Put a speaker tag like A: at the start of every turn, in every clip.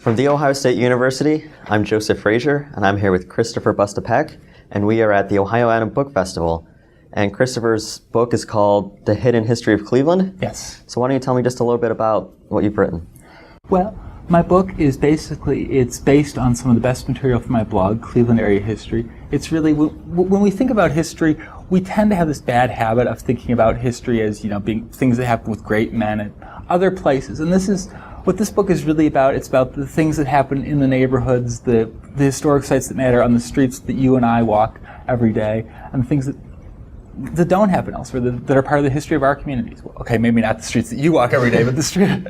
A: From The Ohio State University, I'm Joseph Frazier, and I'm here with Christopher Busta-Peck, and we are at the Ohioana Book Festival. And Christopher's book is called The Hidden History of Cleveland.
B: Yes.
A: So why don't you tell me just a little bit about what you've written?
B: Well, my book is it's based on some of the best material from my blog, Cleveland Area History. It's really, when we think about history, we tend to have this bad habit of thinking about history as, being things that happen with great men at other places. And this is what this book is really about. It's about the things that happen in the neighborhoods, the historic sites that matter on the streets that you and I walk every day, and the things that don't happen elsewhere, that are part of the history of our communities. Well, okay, maybe not the streets that you walk every day, but the street.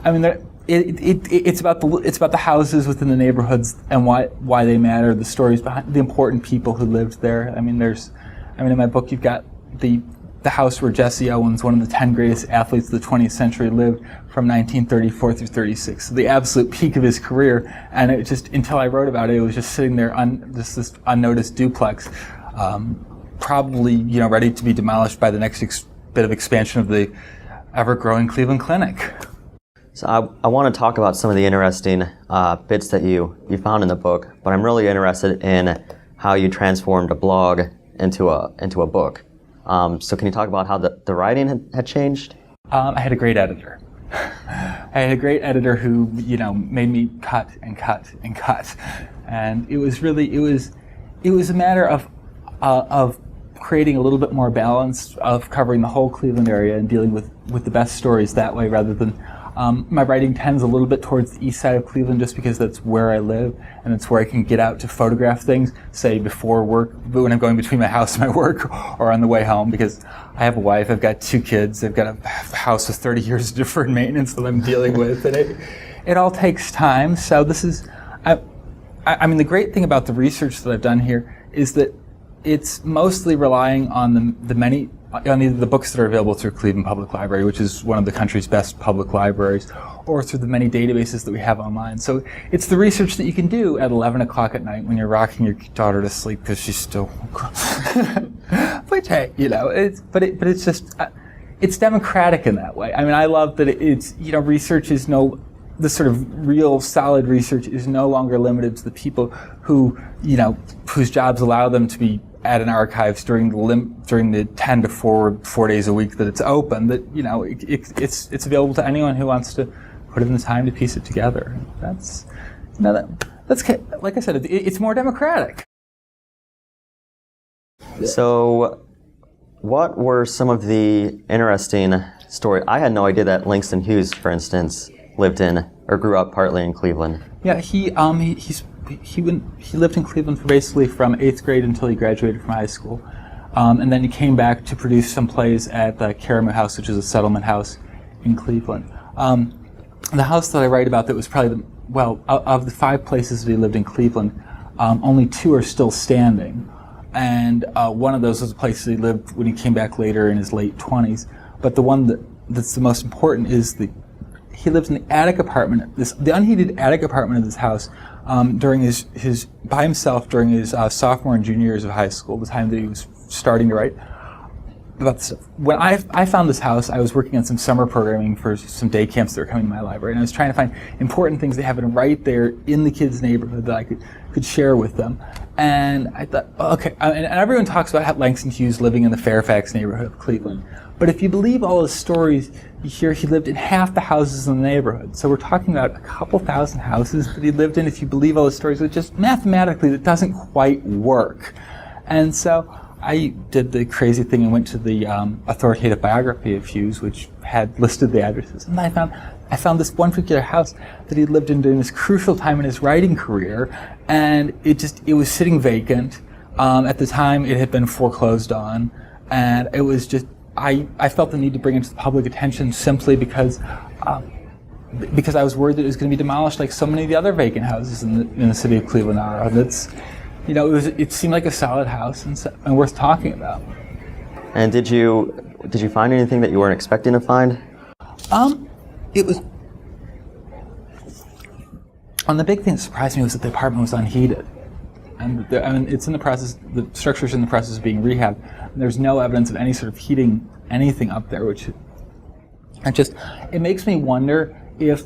B: I mean, it's about the houses within the neighborhoods and why they matter, the stories behind the important people who lived there. In my book you've got the house where Jesse Owens, one of the 10 greatest athletes of the 20th century, lived from 1934 through 36, so the absolute peak of his career. And it just, until I wrote about it, it was just sitting there, this unnoticed duplex, probably ready to be demolished by the next bit of expansion of the ever-growing Cleveland Clinic.
A: So I want to talk about some of the interesting bits that you found in the book, but I'm really interested in how you transformed a blog into a book. So can you talk about how the writing had changed?
B: I had a great editor. I had a great editor who made me cut and cut and cut, and it was a matter of creating a little bit more balance, of covering the whole Cleveland area and dealing with the best stories that way, rather than my writing tends a little bit towards the east side of Cleveland just because that's where I live and it's where I can get out to photograph things, say before work, when I'm going between my house and my work, or on the way home, because I have a wife, I've got 2 kids, I've got a house with 30 years of deferred maintenance that I'm dealing with, and it all takes time. So this is, the great thing about the research that I've done here is that it's mostly relying on either the books that are available through Cleveland Public Library, which is one of the country's best public libraries, or through the many databases that we have online. So it's the research that you can do at 11 o'clock at night when you're rocking your daughter to sleep because she's still... Which, hey, it's just, it's democratic in that way. I love that it's, research is the sort of real solid research is no longer limited to the people who, whose jobs allow them to be at an archives during the 10 to 4 days a week that it's open. That it's available to anyone who wants to put in the time to piece it together. That's like I said, it's more democratic.
A: So, what were some of the interesting stories? I had no idea that Langston Hughes, for instance, lived in or grew up partly in Cleveland.
B: Yeah, he lived in Cleveland basically from 8th grade until he graduated from high school, and then he came back to produce some plays at the Caramu House, which is a settlement house in Cleveland. The house that I write about that was probably of the 5 places that he lived in Cleveland, only 2 are still standing, and one of those was a place that he lived when he came back later in his late 20s. But the one that's the most important is he lives in the attic apartment, the unheated attic apartment of this house, during his by himself during his sophomore and junior years of high school, the time that he was starting to write about this stuff. When I found this house, I was working on some summer programming for some day camps that were coming to my library, and I was trying to find important things that happen right there in the kids' neighborhood that I could share with them. And I thought, okay, and everyone talks about Langston Hughes living in the Fairfax neighborhood of Cleveland. But if you believe all his stories, you hear he lived in half the houses in the neighborhood. So we're talking about a couple thousand houses that he lived in. If you believe all his stories, it just mathematically, it doesn't quite work. And so I did the crazy thing and went to the authoritative biography of Hughes, which had listed the addresses. And I found this one particular house that he lived in during this crucial time in his writing career, and it was sitting vacant. At the time, it had been foreclosed on, and it was just, I felt the need to bring it to the public attention simply because I was worried that it was going to be demolished like so many of the other vacant houses in the city of Cleveland are. And it seemed like a solid house and worth talking about.
A: And did you find anything that you weren't expecting to find?
B: It was. The big thing that surprised me was that the apartment was unheated. And it's in the process, the structure's in the process of being rehabbed. And there's no evidence of any sort of heating anything up there, which it makes me wonder if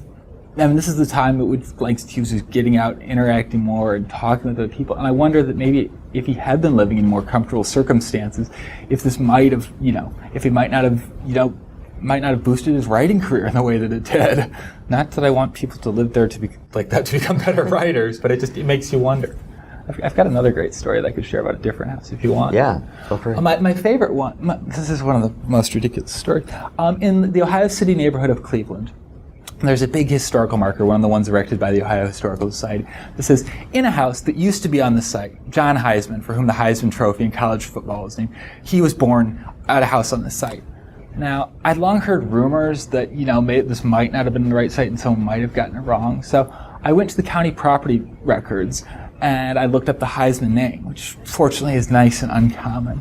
B: I mean, this is the time at which Langston Hughes was getting out, interacting more, and talking with other people. And I wonder that maybe if he had been living in more comfortable circumstances, if this might have, if he might not have boosted his writing career in the way that it did. Not that I want people to live there to be like that to become better writers, but it makes you wonder. I've got another great story that I could share about a different house if you want.
A: Yeah, feel free.
B: My favorite one, this is one of the most ridiculous stories. In the Ohio City neighborhood of Cleveland, there's a big historical marker, one of the ones erected by the Ohio Historical Society, that says, in a house that used to be on the site, John Heisman, for whom the Heisman Trophy in college football is named, he was born at a house on the site. Now, I'd long heard rumors that, this might not have been the right site and someone might have gotten it wrong. So I went to the county property records and I looked up the Heisman name, which fortunately is nice and uncommon.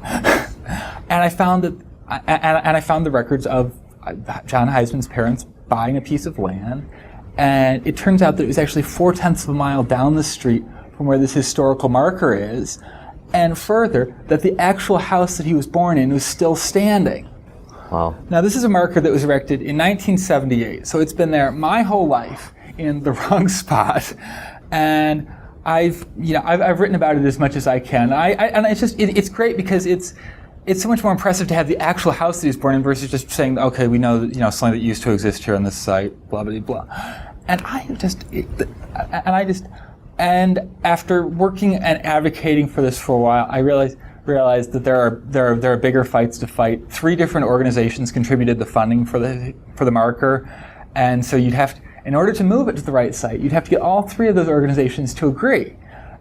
B: And I found the records of John Heisman's parents buying a piece of land. And it turns out that it was actually 4/10 of a mile down the street from where this historical marker is. And further, that the actual house that he was born in was still standing.
A: Wow.
B: Now, this is a marker that was erected in 1978, so it's been there my whole life in the wrong spot, and I've written about it as much as I can. And it's great because it's so much more impressive to have the actual house that he was born in versus just saying, okay, we know that something that used to exist here on this site, blah blah blah. And after working and advocating for this for a while, I realized that there are bigger fights to fight. 3 different organizations contributed the funding for the marker, and so you'd have to, in order to move it to the right site, you'd have to get all 3 of those organizations to agree.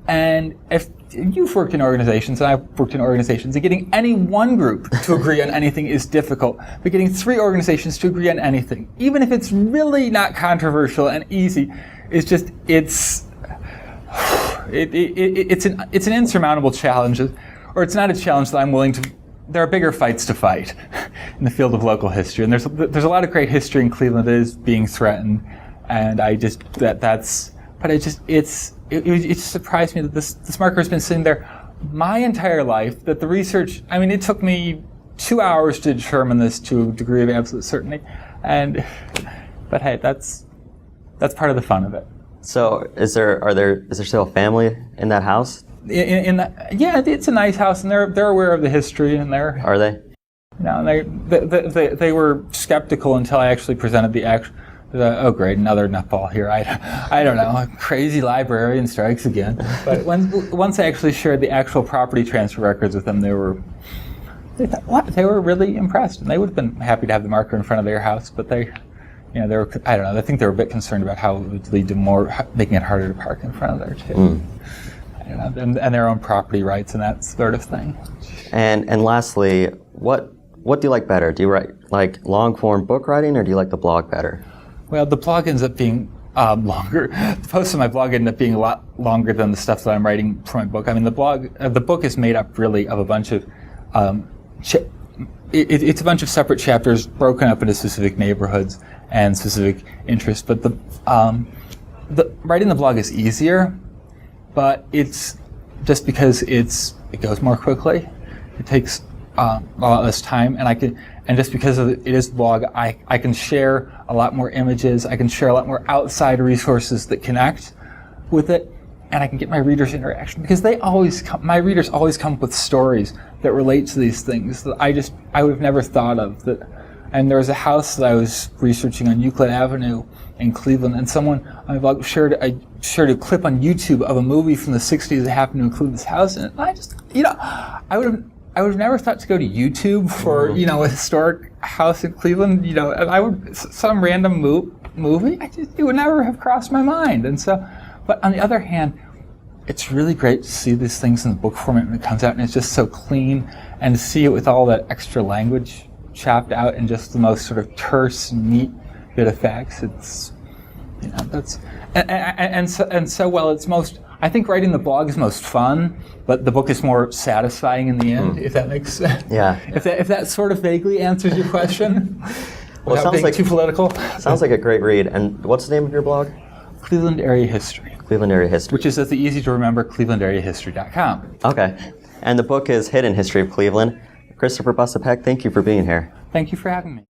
B: And if you've worked in organizations, and I've worked in organizations, and getting any one group to agree on anything is difficult. But getting 3 organizations to agree on anything, even if it's really not controversial and easy, it's an insurmountable challenge. Or it's not a challenge that I'm willing to. There are bigger fights to fight in the field of local history, and there's a lot of great history in Cleveland that is being threatened, and it just surprised me that this marker has been sitting there my entire life. That the research, it took me 2 hours to determine this to a degree of absolute certainty, but hey, that's part of the fun of it.
A: So is there still a family in that house?
B: Yeah, it's a nice house, and they're aware of the history, and
A: Are they?
B: They were skeptical until I actually presented the actual. Oh, great, another nutball here. I don't know, a crazy librarian strikes again. But once I actually shared the actual property transfer records with them, they thought, what? They were really impressed, and they would have been happy to have the marker in front of their house, but they were. I don't know. I think they were a bit concerned about how it would lead to making it harder to park in front of there too. And their own property rights and that sort of thing. And
A: lastly, what do you like better? Do you like long form book writing, or do you like the blog better?
B: Well, the blog ends up being longer. The posts on my blog end up being a lot longer than the stuff that I'm writing for my book. The book is made up really of a bunch of it's a bunch of separate chapters broken up into specific neighborhoods and specific interests. But the writing the blog is easier. But it's just because it goes more quickly. It takes a lot less time, and just because it is a blog, I can share a lot more images. I can share a lot more outside resources that connect with it, and I can get my readers' interaction because my readers always come up with stories that relate to these things that I would have never thought of. And there was a house that I was researching on Euclid Avenue in Cleveland, and someone on my blog shared a clip on YouTube of a movie from the 60s that happened to include this house, and I would have never thought to go to YouTube for a historic house in Cleveland, and some random movie, it would never have crossed my mind. And so, but on the other hand, it's really great to see these things in the book format when it comes out, and it's just so clean, and to see it with all that extra language chopped out and just the most sort of terse, neat bit of facts. It's that's and so while it's most, I think writing the blog is most fun, but the book is more satisfying in the end. If that makes sense.
A: Yeah.
B: If that sort of vaguely answers your question.
A: Well, it sounds like
B: too political.
A: Sounds like a great read. And what's the name of your blog?
B: Cleveland Area History.
A: Cleveland Area History.
B: Which is the easy to remember, clevelandareahistory.com.
A: Okay. And the book is Hidden History of Cleveland. Christopher Busta-Peck, thank you for being here.
B: Thank you for having me.